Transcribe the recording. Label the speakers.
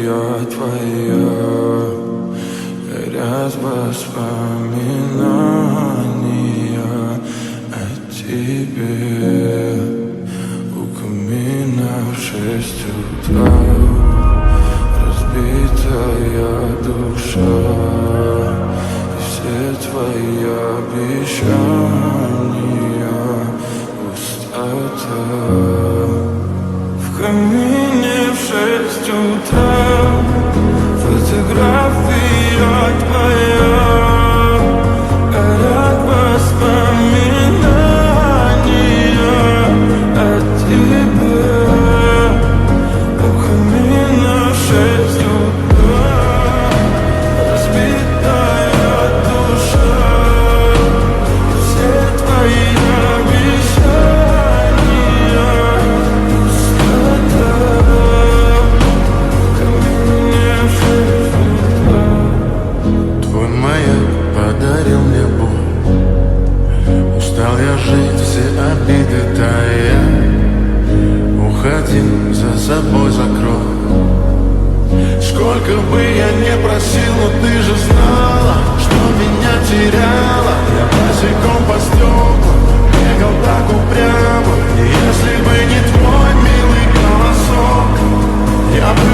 Speaker 1: твоя, горят воспоминания о тебе. У камина в 6 утра разбитая душа, и все твои обещания пустота. В камине в 6 утра фотография твоя, горят воспоминания о тебе. У камина в 6 утра разбитая душа, и все твои обещания пустота. В камине в 6 утра.
Speaker 2: Твой маяк подарил мне боль, устал я жить, все обиды тая. Уходи, за собой закрой. Сколько бы я не просил, но ты же знала, что меня теряла. Я босиком по стеклу бегал так упрямо, и если бы не твой милый голосок, я бы